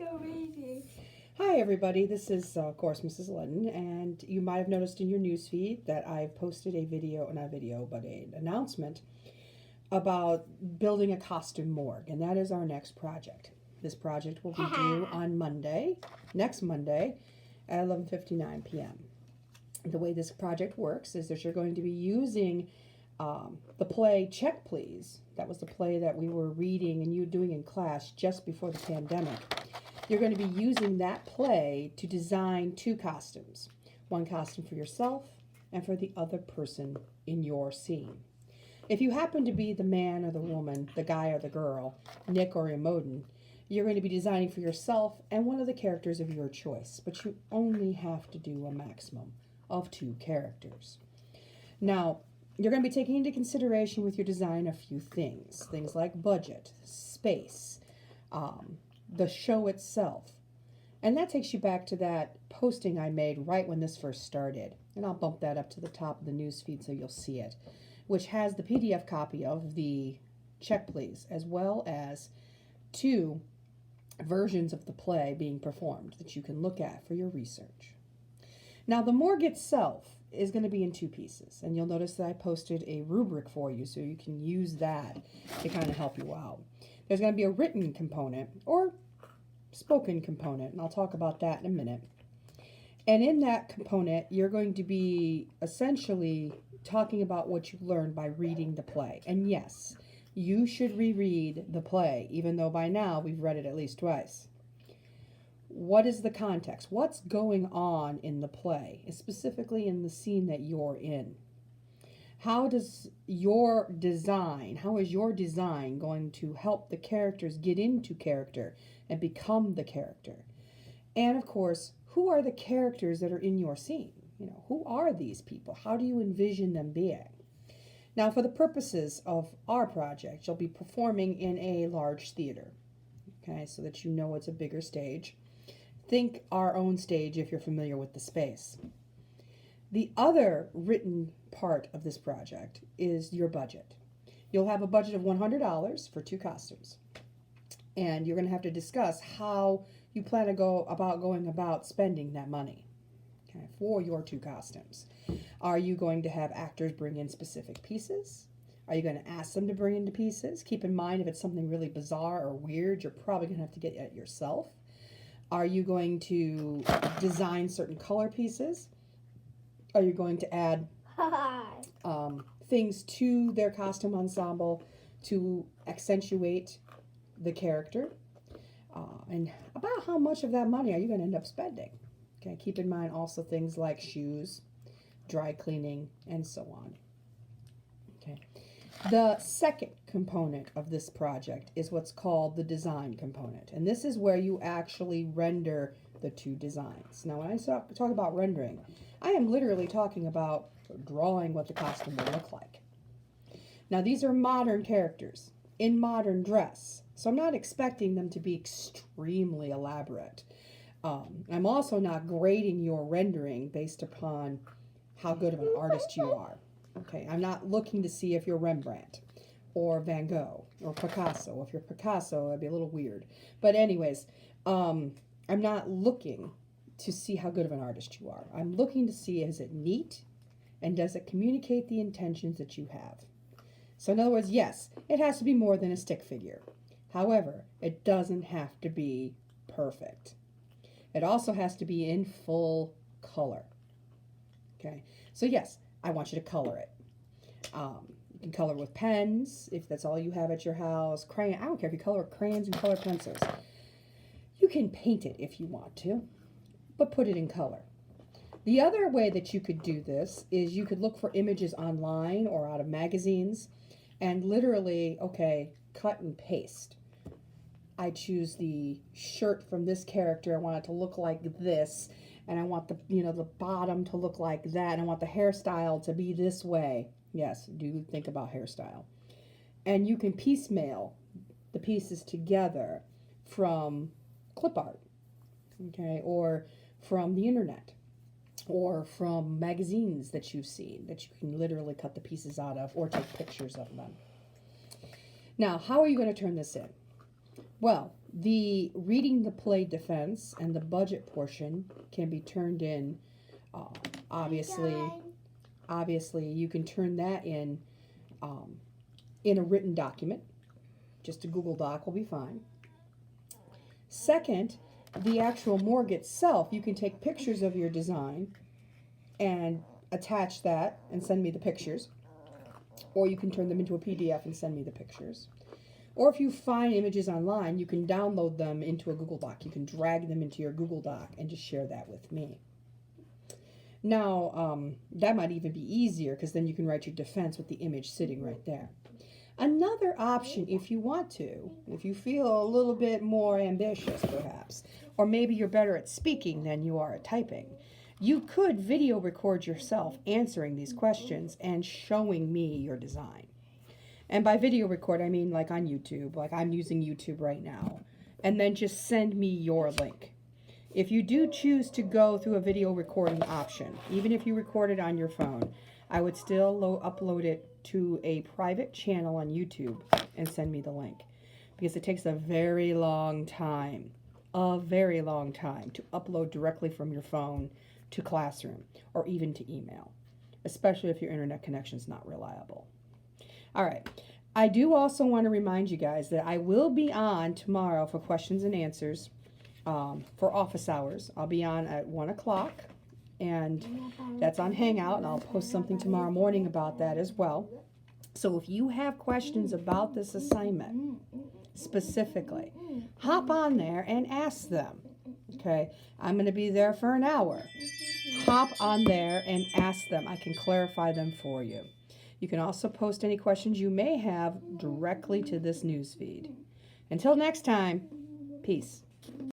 So amazing. Hi, everybody. This is, of course, Mrs. Ludden, and you might have noticed in your newsfeed that I've posted a video, not a video, but an announcement about building a costume morgue, and that is our next project. This project will be due on Monday, next Monday, at 11:59 p.m. The way this project works is that you're going to be using the play Check Please. That was the play that we were reading and you doing in class just before the pandemic. You're going to be using that play to design two costumes. One costume for yourself and for the other person in your scene. If you happen to be the man or the woman, the guy or the girl, Nick or Emoden, you're going to be designing for yourself and one of the characters of your choice, but you only have to do a maximum of 2 characters. Now, you're going to be taking into consideration with your design a few things like budget, space, the show itself. And that takes you back to that posting I made right when this first started. And I'll bump that up to the top of the news feed so you'll see it, which has the PDF copy of the Check Please, as well as 2 versions of the play being performed that you can look at for your research. Now, the morgue itself is going to be in 2 pieces, and you'll notice that I posted a rubric for you so you can use that to kind of help you out. There's going to be a written component or spoken component, and I'll talk about that in a minute. And in that component, you're going to be essentially talking about what you learned by reading the play. And yes, you should reread the play, even though by now we've read it at least twice. What is the context? What's going on in the play, specifically in the scene that you're in? How is your design going to help the characters get into character and become the character? And of course, who are the characters that are in your scene? Who are these people? How do you envision them being? Now, for the purposes of our project, you'll be performing in a large theater, okay, so that you know it's a bigger stage. Think our own stage if you're familiar with the space. The other written part of this project is your budget. You'll have a budget of $100 for 2 costumes. And you're going to have to discuss how you plan to going about spending that money, okay, for your 2 costumes. Are you going to have actors bring in specific pieces? Are you going to ask them to bring in the pieces? Keep in mind, if it's something really bizarre or weird, you're probably going to have to get it yourself. Are you going to design certain color pieces? Are you going to add things to their costume ensemble to accentuate the character? And about how much of that money are you going to end up spending? Okay, keep in mind also things like shoes, dry cleaning, and so on. Okay. The second component of this project is what's called the design component. And this is where you actually render the 2 designs. Now, when I talk about rendering, I am literally talking about drawing what the costume will look like. Now, these are modern characters in modern dress, so I'm not expecting them to be extremely elaborate. I'm also not grading your rendering based upon how good of an artist you are. Okay, I'm not looking to see if you're Rembrandt or Van Gogh or Picasso. If you're Picasso, that'd be a little weird. But anyways, I'm not looking to see how good of an artist you are. I'm looking to see, is it neat and does it communicate the intentions that you have? So in other words, yes, it has to be more than a stick figure. However, it doesn't have to be perfect. It also has to be in full color. Okay, so yes, I want you to color it. You can color with pens, if that's all you have at your house. Crayon, I don't care if you color with crayons and color pencils. You can paint it if you want to, but put it in color. The other way that you could do this is you could look for images online or out of magazines and literally, okay, cut and paste. I choose the shirt from this character. I want it to look like this. And I want the bottom to look like that. And I want the hairstyle to be this way. Yes, do think about hairstyle. And you can piecemeal the pieces together from clip art, okay, or from the internet, or from magazines that you've seen that you can literally cut the pieces out of or take pictures of them. Now, how are you going to turn this in? Well, the reading the play defense and the budget portion can be turned in. Uh, obviously, obviously, you can turn that um, in a written document. Just a Google Doc will be fine. Second, the actual morgue itself, you can take pictures of your design and attach that and send me the pictures. Or you can turn them into a PDF and send me the pictures. Or if you find images online, you can download them into a Google Doc. You can drag them into your Google Doc and just share that with me. Now, that might even be easier because then you can write your defense with the image sitting right there. Another option, if you want to, if you feel a little bit more ambitious perhaps, or maybe you're better at speaking than you are at typing, you could video record yourself answering these questions and showing me your design. And by video record, I mean like on YouTube, like I'm using YouTube right now, and then just send me your link. If you do choose to go through a video recording option, even if you record it on your phone, I would still upload it to a private channel on YouTube and send me the link, because it takes a very long time to upload directly from your phone to Classroom or even to email, especially if your internet connection is not reliable. All right. I do also want to remind you guys that I will be on tomorrow for questions and answers for office hours. I'll be on at 1 o'clock, and that's on Hangout, and I'll post something tomorrow morning about that as well. So if you have questions about this assignment specifically, hop on there and ask them. Okay, I'm going to be there for an hour. Hop on there and ask them. I can clarify them for you. You can also post any questions you may have directly to this news feed. Until next time, peace.